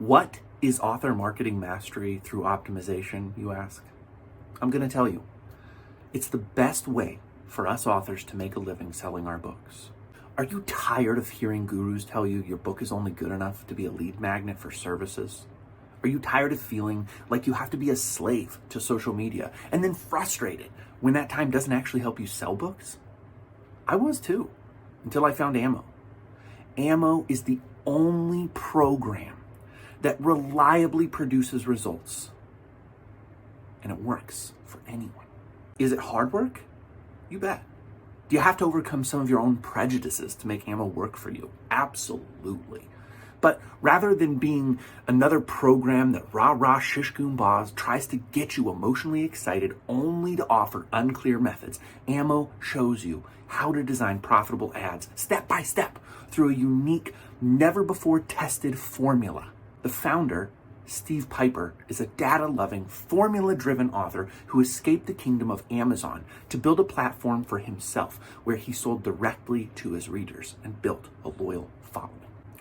What is author marketing mastery through optimization, you ask? I'm going to tell you. It's the best way for us authors to make a living selling our books. Are you tired of hearing gurus tell you your book is only good enough to be a lead magnet for services? Are you tired of feeling like you have to be a slave to social media and then frustrated when that time doesn't actually help you sell books? I was too, until I found Ammo. Ammo is the only program that reliably produces results. And it works for anyone. Is it hard work? You bet. Do you have to overcome some of your own prejudices to make Ammo work for you? Absolutely. But rather than being another program that rah-rah shish-goon-baz tries to get you emotionally excited only to offer unclear methods, Ammo shows you how to design profitable ads step by step through a unique, never-before-tested formula. The founder, Steve Piper, is a data-loving, formula-driven author who escaped the kingdom of Amazon to build a platform for himself where he sold directly to his readers and built a loyal following.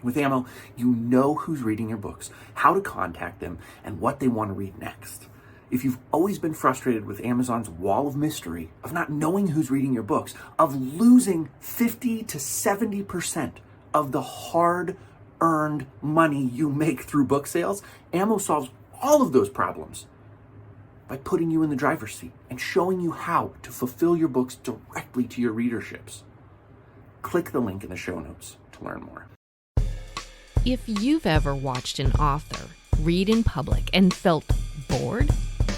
With Ammo, you know who's reading your books, how to contact them, and what they want to read next. If you've always been frustrated with Amazon's wall of mystery, of not knowing who's reading your books, of losing 50 to 70% of the hard-earned money you make through book sales, Ammo solves all of those problems by putting you in the driver's seat and showing you how to fulfill your books directly to your readerships. Click the link in the show notes to learn more. If you've ever watched an author read in public and felt bored,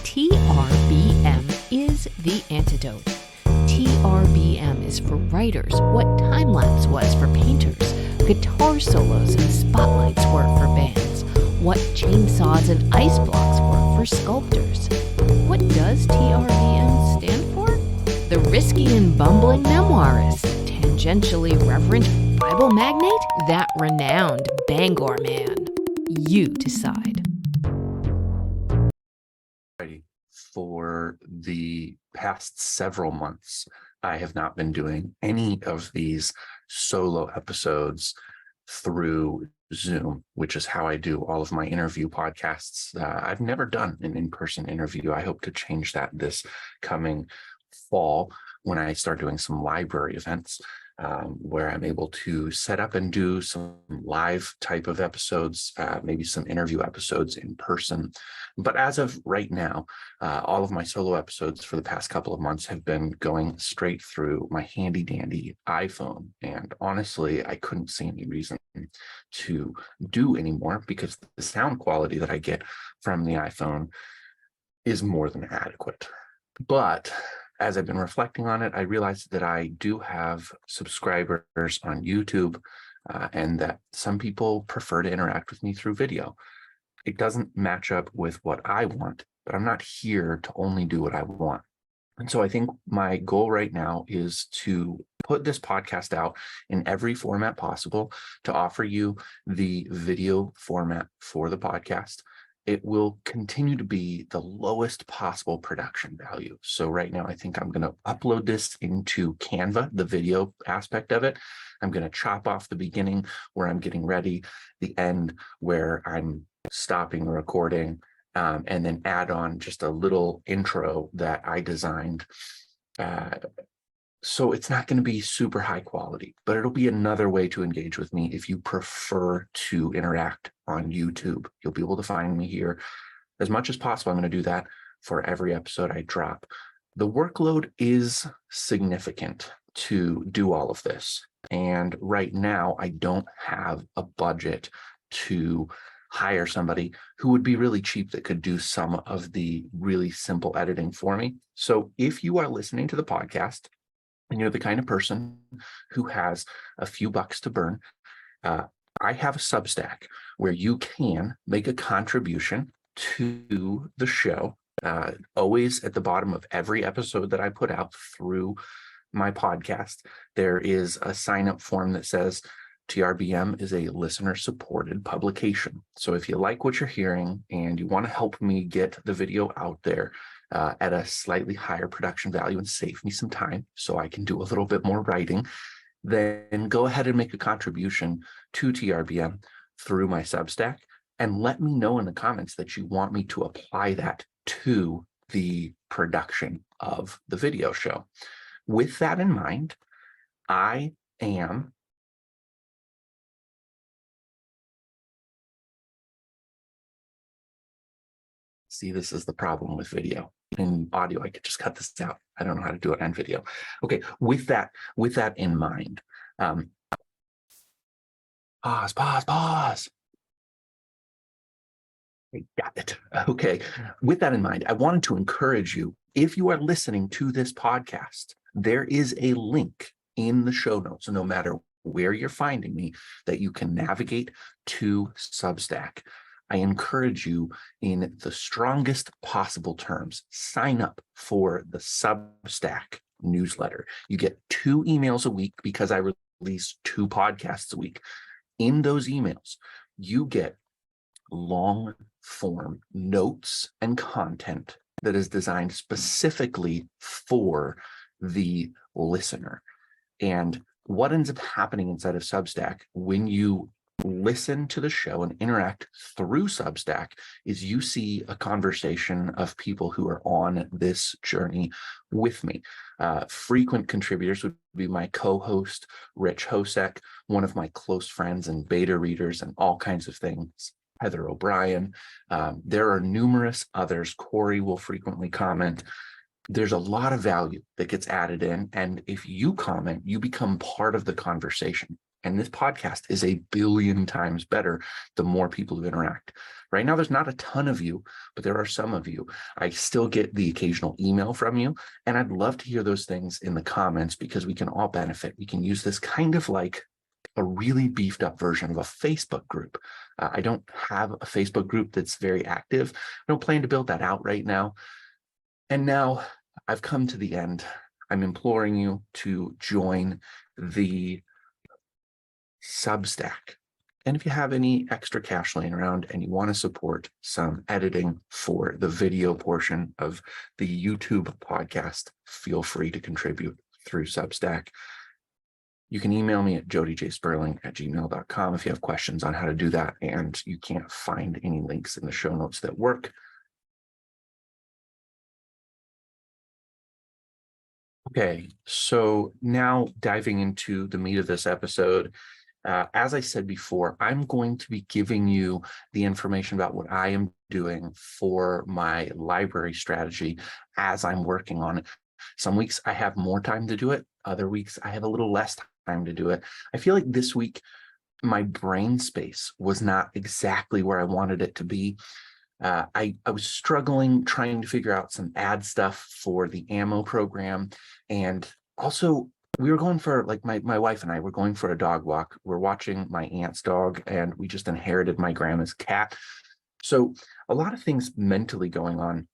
TRBM is the antidote. TRBM is for writers what time-lapse was for painters, guitar solos and spotlights were for bands, what chainsaws and ice blocks were for sculptors. What does TRBM stand for? The risky and bumbling memoirist, tangentially reverent Bible magnate, that renowned Bangor man. You decide. For the past several months, I have not been doing any of these solo episodes through Zoom, which is how I do all of my interview podcasts. I've never done an in-person interview. I hope to change that this coming fall when I start doing some library events. Where I'm able to set up and do some live type of episodes, maybe some interview episodes in person. But as of right now, all of my solo episodes for the past couple of months have been going straight through my handy dandy iPhone. And honestly, I couldn't see any reason to do anymore because the sound quality that I get from the iPhone is more than adequate. But as I've been reflecting on it, I realized that I do have subscribers on YouTube and that some people prefer to interact with me through video. It doesn't match up with what I want, but I'm not here to only do what I want. And so I think my goal right now is to put this podcast out in every format possible to offer you the video format for the podcast. It will continue to be the lowest possible production value. So right now, I think I'm going to upload this into Canva, the video aspect of it. I'm going to chop off the beginning where I'm getting ready, the end where I'm stopping recording, and then add on just a little intro that I designed. So it's not going to be super high quality, but it'll be another way to engage with me if you prefer to interact on YouTube. You'll be able to find me here as much as possible. I'm going to do that for every episode I drop. The workload is significant to do all of this. And right now, I don't have a budget to hire somebody who would be really cheap that could do some of the really simple editing for me. So if you are listening to the podcast, and you're the kind of person who has a few bucks to burn, I have a Substack where you can make a contribution to the show, always at the bottom of every episode that I put out through my podcast. There is a sign-up form that says TRBM is a listener-supported publication. So if you like what you're hearing and you want to help me get the video out there, at a slightly higher production value and save me some time so I can do a little bit more writing, then go ahead and make a contribution to TRBM through my Substack. and let me know in the comments that you want me to apply that to the production of the video show. With that in mind, I am see, this is the problem with video. In audio, I could just cut this out. I don't know how to do it on video. Okay, with that in mind, pause. I got it. Okay, with that in mind, I wanted to encourage you, if you are listening to this podcast, there is a link in the show notes, no matter where you're finding me, that you can navigate to Substack. I encourage you, in the strongest possible terms, sign up for the Substack newsletter. You get 2 emails a week because I release 2 podcasts a week. In those emails, you get long form notes and content that is designed specifically for the listener. And what ends up happening inside of Substack when you listen to the show and interact through Substack is you see a conversation of people who are on this journey with me. Frequent contributors would be my co-host, Rich Hosek, one of my close friends and beta readers and all kinds of things, Heather O'Brien. There are numerous others. Corey will frequently comment. There's a lot of value that gets added in. And if you comment, you become part of the conversation. And this podcast is a billion times better the more people who interact. Right now, there's not a ton of you, but there are some of you. I still get the occasional email from you, and I'd love to hear those things in the comments because we can all benefit. We can use this kind of like a really beefed up version of a Facebook group. I don't have a Facebook group that's very active. I don't plan to build that out right now. And now I've come to the end. I'm imploring you to join the Substack. And if you have any extra cash laying around and you want to support some editing for the video portion of the YouTube podcast, feel free to contribute through Substack. You can email me at jodyjsperling@gmail.com if you have questions on how to do that and you can't find any links in the show notes that work. Okay, so now diving into the meat of this episode, as I said before, I'm going to be giving you the information about what I am doing for my library strategy as I'm working on it. Some weeks I have more time to do it. Other weeks I have a little less time to do it. I feel like this week my brain space was not exactly where I wanted it to be. I was struggling trying to figure out some ad stuff for the ammo program. And also we were going for, like, my wife and I were going for a dog walk. We're watching my aunt's dog and we just inherited my grandma's cat. So a lot of things mentally going on.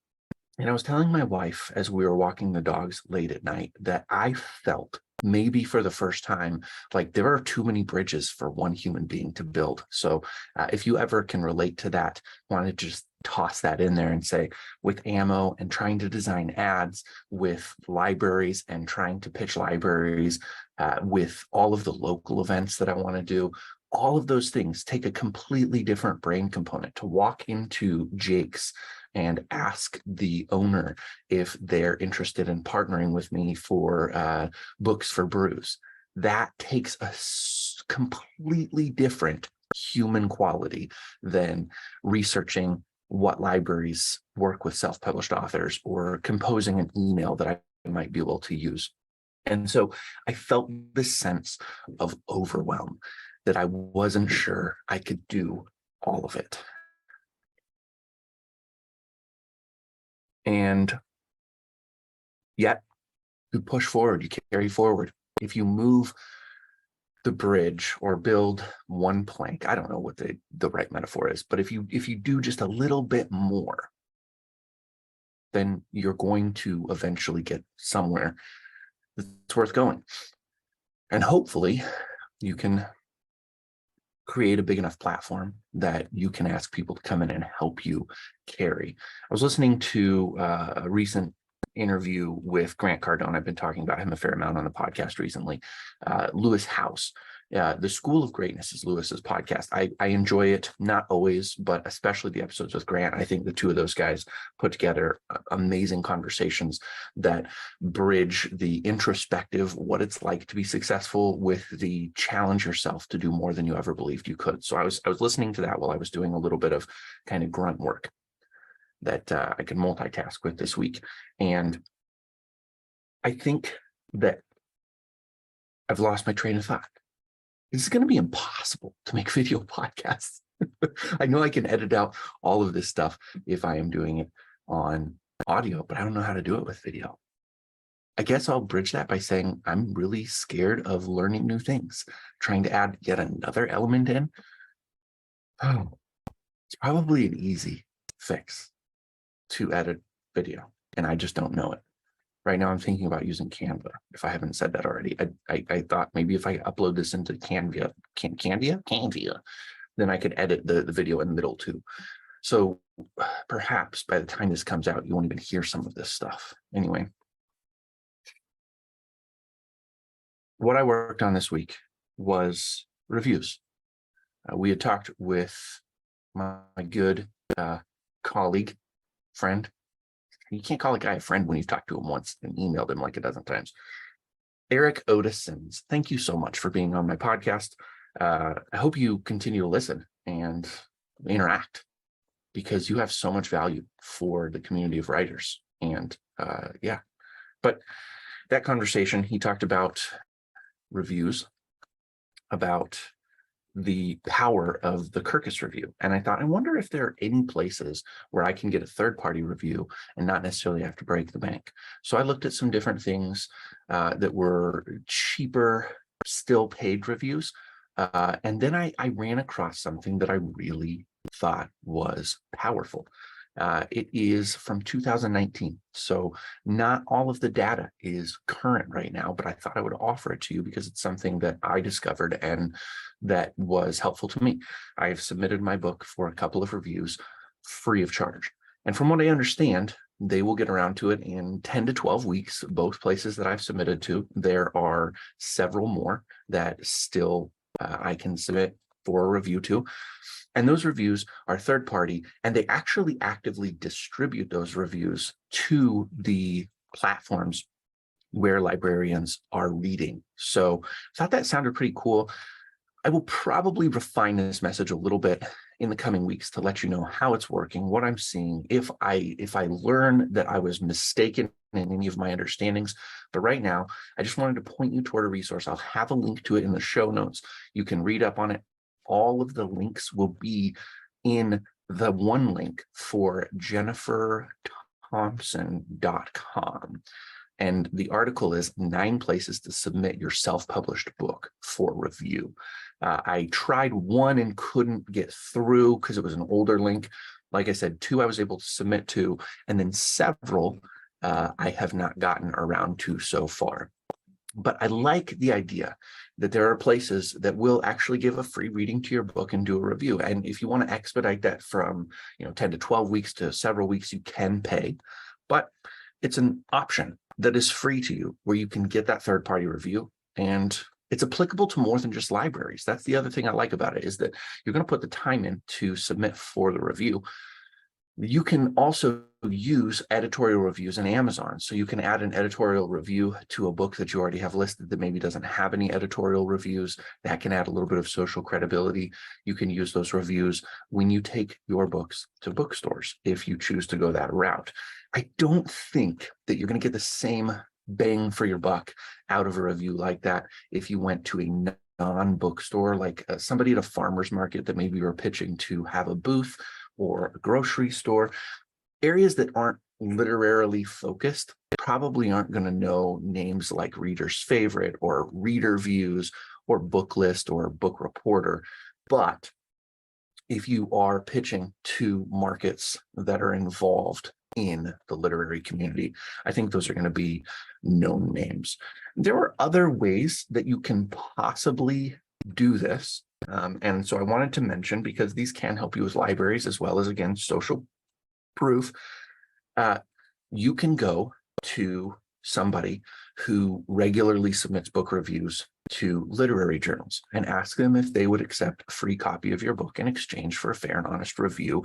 And I was telling my wife as we were walking the dogs late at night that I felt, maybe for the first time, like there are too many bridges for one human being to build. So if you ever can relate to that, want to just toss that in there and say, with ammo and trying to design ads with libraries and trying to pitch libraries with all of the local events that I want to do, all of those things take a completely different brain component. To walk into Jake's and ask the owner if they're interested in partnering with me for books for brews, that takes a completely different human quality than researching what libraries work with self-published authors or composing an email that I might be able to use. And so I felt this sense of overwhelm that I wasn't sure I could do all of it. And yet you push forward, you carry forward. If you move the bridge or build one plank, I don't know what the right metaphor is, but if you do just a little bit more, then you're going to eventually get somewhere that's worth going. And hopefully you can create a big enough platform that you can ask people to come in and help you carry. I was listening to a recent interview with Grant Cardone. I've been talking about him a fair amount on the podcast recently. Lewis House The School of Greatness is Lewis's podcast. I enjoy it, not always, but especially the episodes with Grant. I think the two of those guys put together amazing conversations that bridge the introspective, what it's like to be successful, with the challenge yourself to do more than you ever believed you could. So I was listening to that while I was doing a little bit of kind of grunt work that I could multitask with this week. And I think that I've lost my train of thought. It's going to be impossible to make video podcasts. I know I can edit out all of this stuff if I am doing it on audio, but I don't know how to do it with video. I guess I'll bridge that by saying I'm really scared of learning new things, trying to add yet another element in. Oh, it's probably an easy fix to edit video, and I just don't know it. Right now, I'm thinking about using Canva. If I haven't said that already, I thought maybe if I upload this into Canva, then I could edit the video in the middle too. So perhaps by the time this comes out, you won't even hear some of this stuff. Anyway, what I worked on this week was reviews. We had talked with my good colleague, friend. You can't call a guy a friend when you've talked to him once and emailed him like a dozen times. Eric Otisons, thank you so much for being on my podcast. I hope you continue to listen and interact, because you have so much value for the community of writers. And but that conversation, he talked about reviews, about the power of the Kirkus review. And I thought, I wonder if there are any places where I can get a third-party review and not necessarily have to break the bank. So I looked at some different things that were cheaper, still paid reviews. And then I ran across something that I really thought was powerful. It is from 2019. So not all of the data is current right now, but I thought I would offer it to you because it's something that I discovered and that was helpful to me. I have submitted my book for a couple of reviews free of charge. And from what I understand, they will get around to it in 10 to 12 weeks, both places that I've submitted to. There are several more that still I can submit for a review to. And those reviews are third party, and they actually actively distribute those reviews to the platforms where librarians are reading. So I thought that sounded pretty cool. I will probably refine this message a little bit in the coming weeks to let you know how it's working, what I'm seeing, if I learn that I was mistaken in any of my understandings. But right now, I just wanted to point you toward a resource. I'll have a link to it in the show notes. You can read up on it. All of the links will be in the one link for jenniferthompson.com. And the article is 9 places to submit your self-published book for review. I tried one and couldn't get through because it was an older link. Like I said, 2 I was able to submit to, and then several I have not gotten around to so far. But I like the idea that there are places that will actually give a free reading to your book and do a review. And if you want to expedite that from 10 to 12 weeks to several weeks, you can pay. But it's an option that is free to you where you can get that third-party review. And it's applicable to more than just libraries. That's the other thing I like about it, is that you're going to put the time in to submit for the review. You can also use editorial reviews in Amazon. So you can add an editorial review to a book that you already have listed that maybe doesn't have any editorial reviews. That can add a little bit of social credibility. You can use those reviews when you take your books to bookstores, if you choose to go that route. I don't think that you're going to get the same bang for your buck out of a review like that if you went to a non-bookstore, like somebody at a farmer's market that maybe you're pitching to have a booth, or a grocery store. Areas that aren't literarily focused probably aren't going to know names like Reader's Favorite or Reader Views or Book List or Book Reporter. But if you are pitching to markets that are involved in the literary community, I think those are going to be known names. There are other ways that you can possibly do this. And so I wanted to mention, because these can help you with libraries as well as, again, social proof. You can go to somebody who regularly submits book reviews to literary journals and ask them if they would accept a free copy of your book in exchange for a fair and honest review.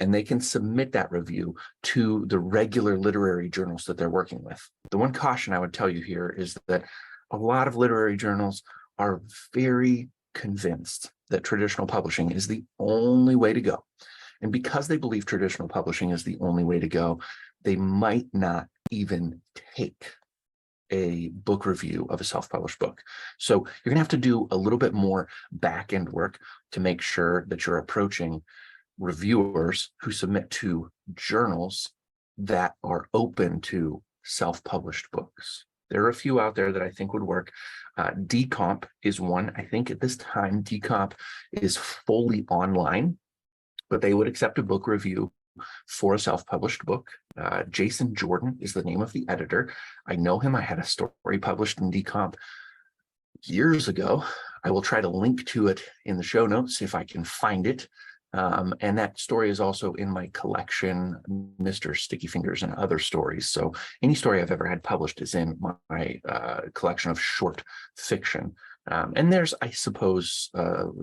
And they can submit that review to the regular literary journals that they're working with. The one caution I would tell you here is that a lot of literary journals are very convinced that traditional publishing is the only way to go. And because they believe traditional publishing is the only way to go, they might not even take a book review of a self-published book. So you're gonna have to do a little bit more back-end work to make sure that you're approaching reviewers who submit to journals that are open to self-published books. There are a few out there that I think would work. Decomp is one. I think at this time, Decomp is fully online, but they would accept a book review for a self-published book. Jason Jordan is the name of the editor. I know him. I had a story published in Decomp years ago. I will try to link to it in the show notes if I can find it. And that story is also in my collection, Mr. Sticky Fingers and Other Stories. So any story I've ever had published is in my collection of short fiction. And there's, I suppose,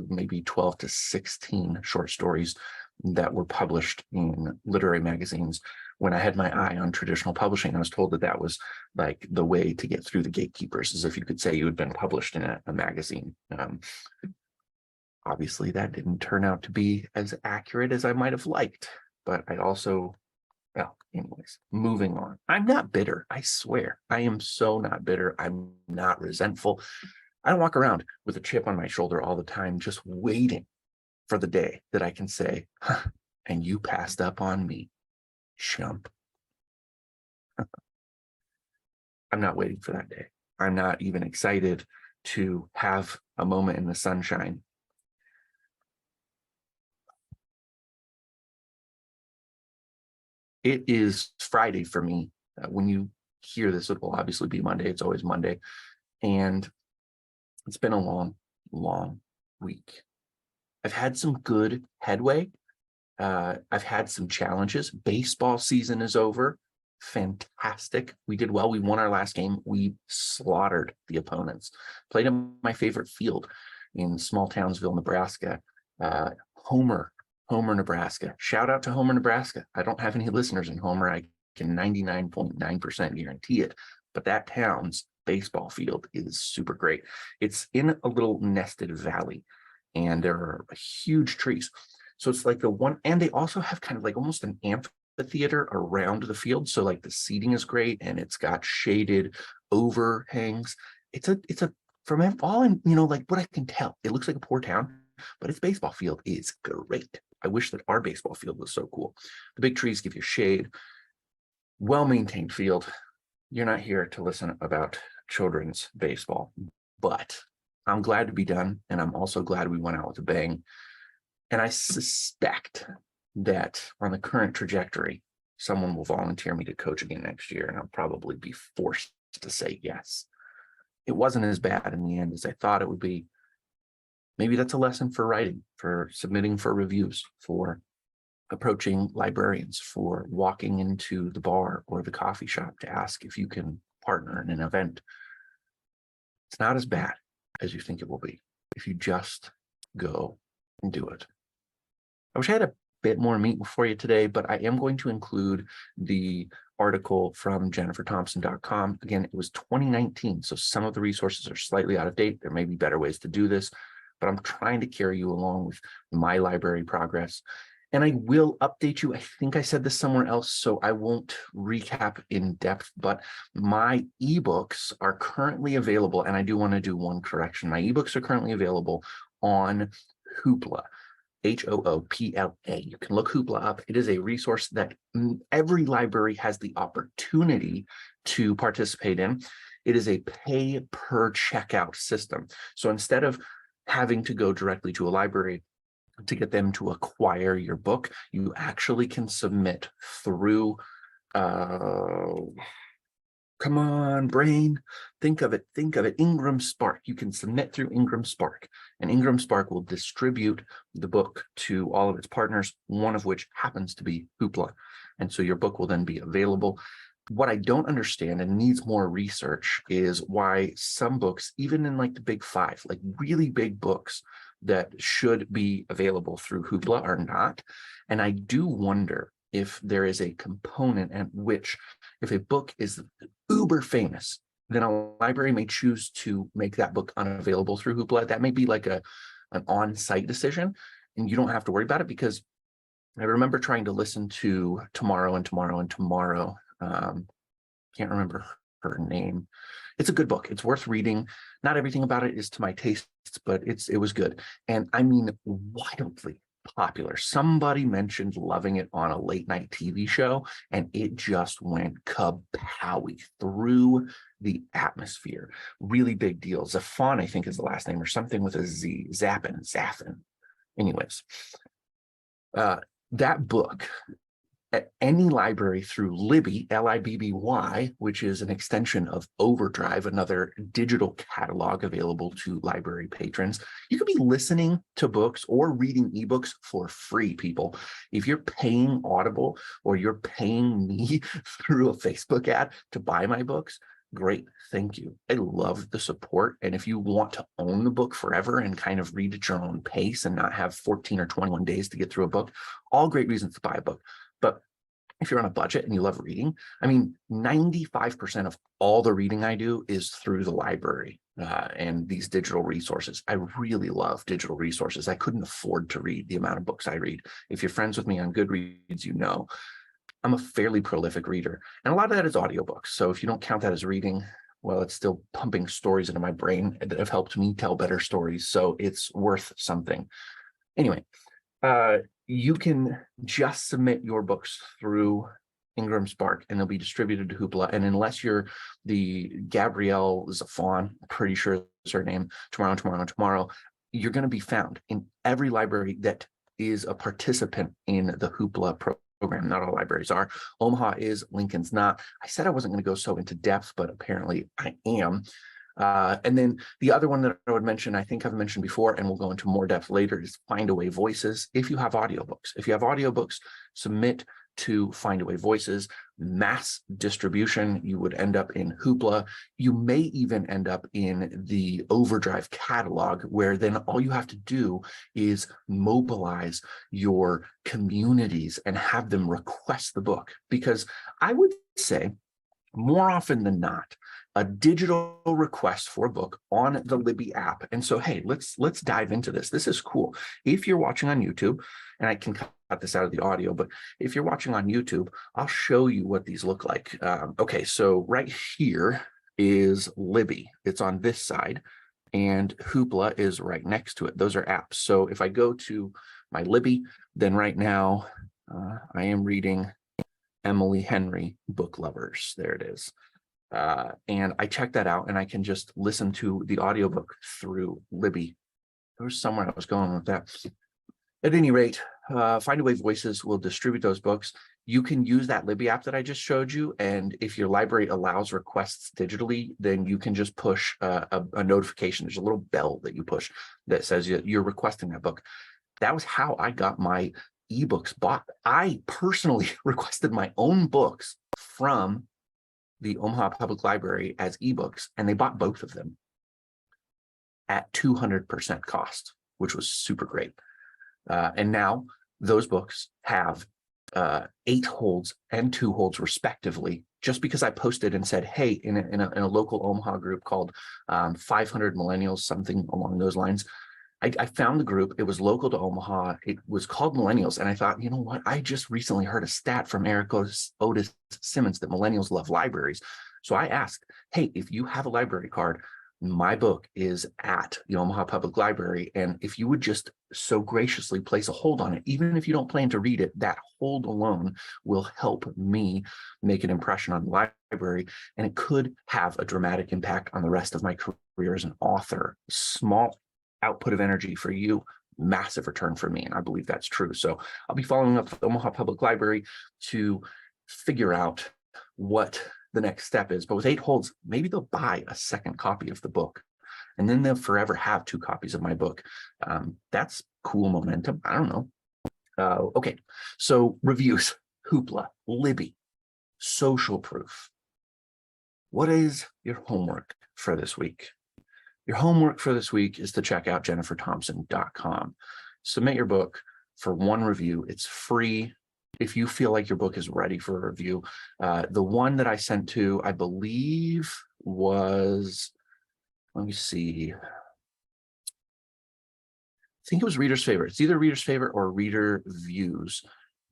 maybe 12 to 16 short stories that were published in literary magazines. When I had my eye on traditional publishing, I was told that that was like the way to get through the gatekeepers, as if you could say you had been published in a magazine. Obviously, that didn't turn out to be as accurate as I might have liked, but I also, well, anyways, moving on. I'm not bitter, I swear. I am so not bitter. I'm not resentful. I don't walk around with a chip on my shoulder all the time, just waiting for the day that I can say, huh, and you passed up on me, chump. I'm not waiting for that day. I'm not even excited to have a moment in the sunshine. It is Friday for me. When you hear this, it will obviously be Monday. It's always Monday. And it's been a long, long week. I've had some good headway. I've had some challenges. Baseball season is over. Fantastic. We did well. We won our last game. We slaughtered the opponents. Played in my favorite field in small Townsville, Nebraska. Homer, Nebraska. Shout out to Homer, Nebraska. I don't have any listeners in Homer. I can 99.9% guarantee it. But that town's baseball field is super great. It's in a little nested valley, and there are huge trees. So it's like the one, and they also have kind of like almost an amphitheater around the field. So like the seating is great, and it's got shaded overhangs. It's a from all in, like what I can tell, it looks like a poor town, but its baseball field is great. I wish that our baseball field was so cool. The big trees give you shade, well-maintained field. You're not here to listen about children's baseball, but I'm glad to be done. And I'm also glad we went out with a bang. And I suspect that on the current trajectory, someone will volunteer me to coach again next year, and I'll probably be forced to say yes. It wasn't as bad in the end as I thought it would be. Maybe that's a lesson for writing, for submitting for reviews, for approaching librarians, for walking into the bar or the coffee shop to ask if you can partner in an event. It's not as bad as you think it will be if you just go and do it. I wish I had a bit more meat for you today, but I am going to include the article from jenniferthompson.com. Again, it was 2019, so some of the resources are slightly out of date. There may be better ways to do this, but I'm trying to carry you along with my library progress. And I will update you. I think I said this somewhere else, so I won't recap in depth, but my ebooks are currently available, and I do want to do one correction. My ebooks are currently available on Hoopla. Hoopla. You can look Hoopla up. It is a resource that every library has the opportunity to participate in. It is a pay per checkout system. So instead of having to go directly to a library to get them to acquire your book, you actually can submit through come on, brain. Think of it. Ingram Spark. You can submit through Ingram Spark, and Ingram Spark will distribute the book to all of its partners, one of which happens to be Hoopla. And so your book will then be available. What I don't understand and needs more research is why some books, even in like the big five, like really big books that should be available through Hoopla, are not. And I do wonder if there is a component at which, if a book is uber famous, then a library may choose to make that book unavailable through Hoopla. That may be like an on-site decision, and you don't have to worry about it, because I remember trying to listen to Tomorrow and Tomorrow and Tomorrow. Can't remember her name. It's a good book. It's worth reading. Not everything about it is to my tastes, but it was good. And I mean, wildly popular. Somebody mentioned loving it on a late night TV show, and it just went kapowie through the atmosphere. Really big deal. Zafon, I think, is the last name, or something with a Z. Zaffin. Anyways, that book at any library through Libby, Libby, which is an extension of Overdrive, another digital catalog available to library patrons. You could be listening to books or reading ebooks for free, people. If you're paying Audible or you're paying me through a Facebook ad to buy my books, great, thank you. I love the support. And if you want to own the book forever and kind of read at your own pace and not have 14 or 21 days to get through a book, all great reasons to buy a book. But if you're on a budget and you love reading, I mean, 95% of all the reading I do is through the library and these digital resources. I really love digital resources. I couldn't afford to read the amount of books I read. If you're friends with me on Goodreads, you know I'm a fairly prolific reader, and a lot of that is audiobooks. So if you don't count that as reading, well, it's still pumping stories into my brain that have helped me tell better stories. So it's worth something. Anyway, you can just submit your books through Ingram Spark, and they'll be distributed to Hoopla. And unless you're the Gabrielle Zafon, pretty sure is her name, tomorrow, you're going to be found in every library that is a participant in the Hoopla program. Not all libraries are. Omaha is, Lincoln's not. I said I wasn't going to go so into depth, but apparently I am. And then the other one that I would mention, I think I've mentioned before, and we'll go into more depth later, is Findaway Voices. If you have audiobooks, submit to Findaway Voices. Mass distribution, you would end up in Hoopla. You may even end up in the Overdrive catalog, where then all you have to do is mobilize your communities and have them request the book. Because I would say, more often than not, a digital request for a book on the Libby app. And so, hey, let's dive into this. This is cool. If you're watching on YouTube, and I can cut this out of the audio, but if you're watching on YouTube, I'll show you what these look like. Okay, so right here is Libby. It's on this side, and Hoopla is right next to it. Those are apps. So if I go to my Libby, then right now I am reading Emily Henry, Book Lovers. There it is. And I check that out, and I can just listen to the audiobook through Libby. There was somewhere I was going with that. At any rate, Findaway Voices will distribute those books. You can use that Libby app that I just showed you, and if your library allows requests digitally, then you can just push a notification. There's a little bell that you push that says you're requesting that book. That was how I got my ebooks bought. I personally requested my own books from the Omaha Public Library as ebooks, and they bought both of them at 200% cost, which was super great. And now those books have 8 holds and 2 holds respectively, just because I posted and said, hey, in a local Omaha group called 500 Millennials, something along those lines. I found the group. It was local to Omaha. It was called Millennials. And I thought, you know what? I just recently heard a stat from Eric Otis Simmons that millennials love libraries. So I asked, hey, if you have a library card, my book is at the Omaha Public Library. And if you would just so graciously place a hold on it, even if you don't plan to read it, that hold alone will help me make an impression on the library. And it could have a dramatic impact on the rest of my career as an author. Small output of energy for you, massive return for me. And I believe that's true. So I'll be following up with Omaha Public Library to figure out what the next step is. But with 8 holds, maybe they'll buy a second copy of the book, and then they'll forever have 2 copies of my book. That's cool momentum. I don't know. Okay, so reviews, Hoopla, Libby. social proof. What is your homework for this week? Your homework for this week is to check out jenniferthompson.com. Submit your book for one review. It's free. If you feel like your book is ready for a review, the one that I sent to, I believe was, let me see. I think it was Reader's Favorite. It's either Reader's Favorite or Reader Views.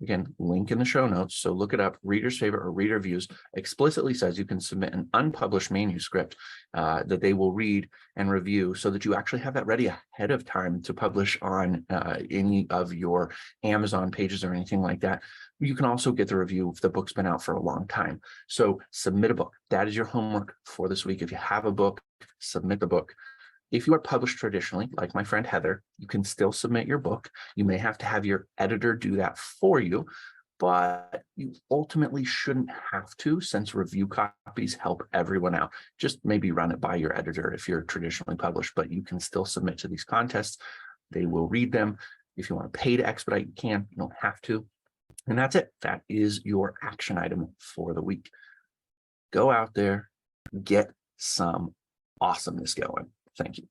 Again, link in the show notes. So look it up. Reader's Favorite or Reader Views explicitly says you can submit an unpublished manuscript that they will read and review, so that you actually have that ready ahead of time to publish on any of your Amazon pages or anything like that. You can also get the review if the book's been out for a long time. So submit a book. That is your homework for this week. If you have a book, submit the book. If you are published traditionally, like my friend Heather, you can still submit your book. You may have to have your editor do that for you, but you ultimately shouldn't have to, since review copies help everyone out. Just maybe run it by your editor if you're traditionally published, but you can still submit to these contests. They will read them. If you want to pay to expedite, you can. You don't have to. And that's it. That is your action item for the week. Go out there, get some awesomeness going. Thank you.